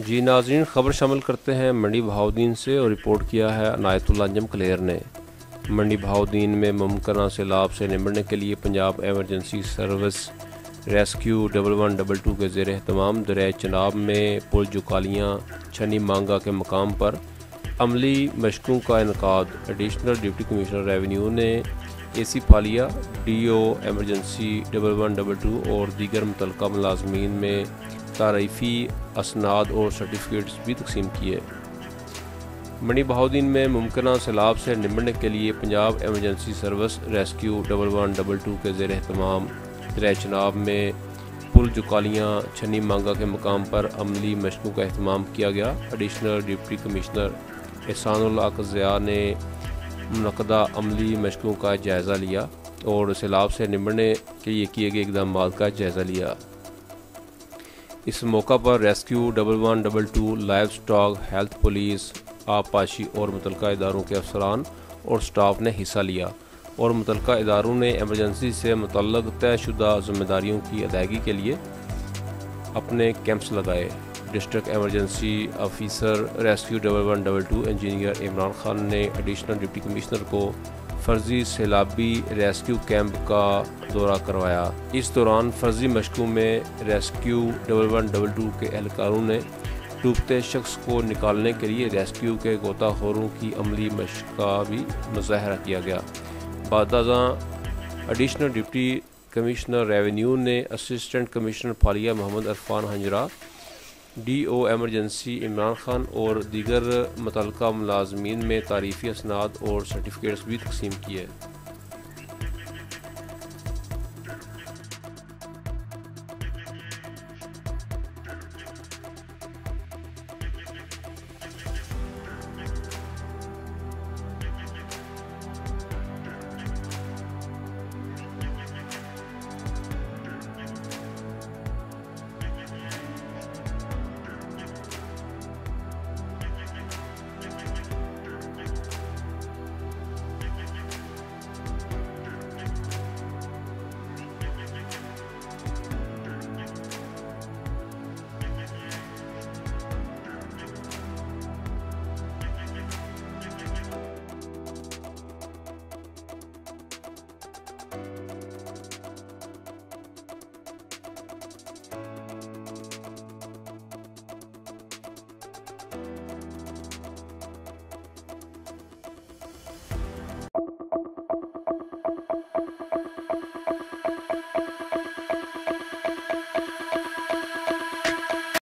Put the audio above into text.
جی ناظرین، خبر شامل کرتے ہیں منڈی بہاؤدین سے، اور رپورٹ کیا ہے عنایت اللہ انجم کلیر نے۔ منڈی بہاؤدین میں ممکنہ سیلاب سے نمٹنے کے لیے پنجاب ایمرجنسی سروس ریسکیو 1112 کے زیر اہتمام دریائے چناب میں پل جکالیاں چھنی مانگا کے مقام پر عملی مشقوں کا انعقاد۔ ایڈیشنل ڈپٹی کمشنر ریونیو نے اے سی پھالیا، ڈی او ایمرجنسی 1112 اور دیگر متعلقہ ملازمین میں تعریفی اسناد اور سرٹیفکیٹس بھی تقسیم کیے۔ منڈی بہاؤدین میں ممکنہ سیلاب سے نمٹنے کے لیے پنجاب ایمرجنسی سروس ریسکیو 1112 کے زیر اہتمام دریائے چناب میں پل جکالیاں چھنی مانگا کے مقام پر عملی مشقوں کا اہتمام کیا گیا۔ ایڈیشنل ڈپٹی کمشنر احسان الحق ضیاء نے منعقدہ عملی مشقوں کا جائزہ لیا اور سیلاب سے نمٹنے کے لیے کیے گئے اقدامات کا جائزہ لیا۔ اس موقع پر rescue 1112 livestock, health, police, آبپاشی اور متعلقہ اداروں کے افسران اور سٹاف نے حصہ لیا، اور متعلقہ اداروں نے ایمرجنسی سے متعلق طے شدہ ذمہ داریوں کی ادائیگی کے لیے اپنے کیمپس لگائے۔ District emergency officer rescue 1112 engineer Imran Khan نے ایڈیشنل ڈپٹی کمشنر کو فرضی سیلابی ریسکیو کیمپ کا دورہ کروایا۔ اس دوران فرضی مشقوں میں ریسکیو 1112 کے اہلکاروں نے ڈوبتے شخص کو نکالنے کے لیے ریسکیو کے غوطہ خوروں کی عملی مشق کا بھی مظاہرہ کیا گیا۔ بعد ازاں ایڈیشنل ڈپٹی کمشنر ریونیو نے assistant commissioner Phalia Muhammad Irfan Hanjra, D O emergency Imran Khan اور دیگر متعلقہ ملازمین میں تعریفی اسناد اور سرٹیفکیٹس بھی تقسیم کیے۔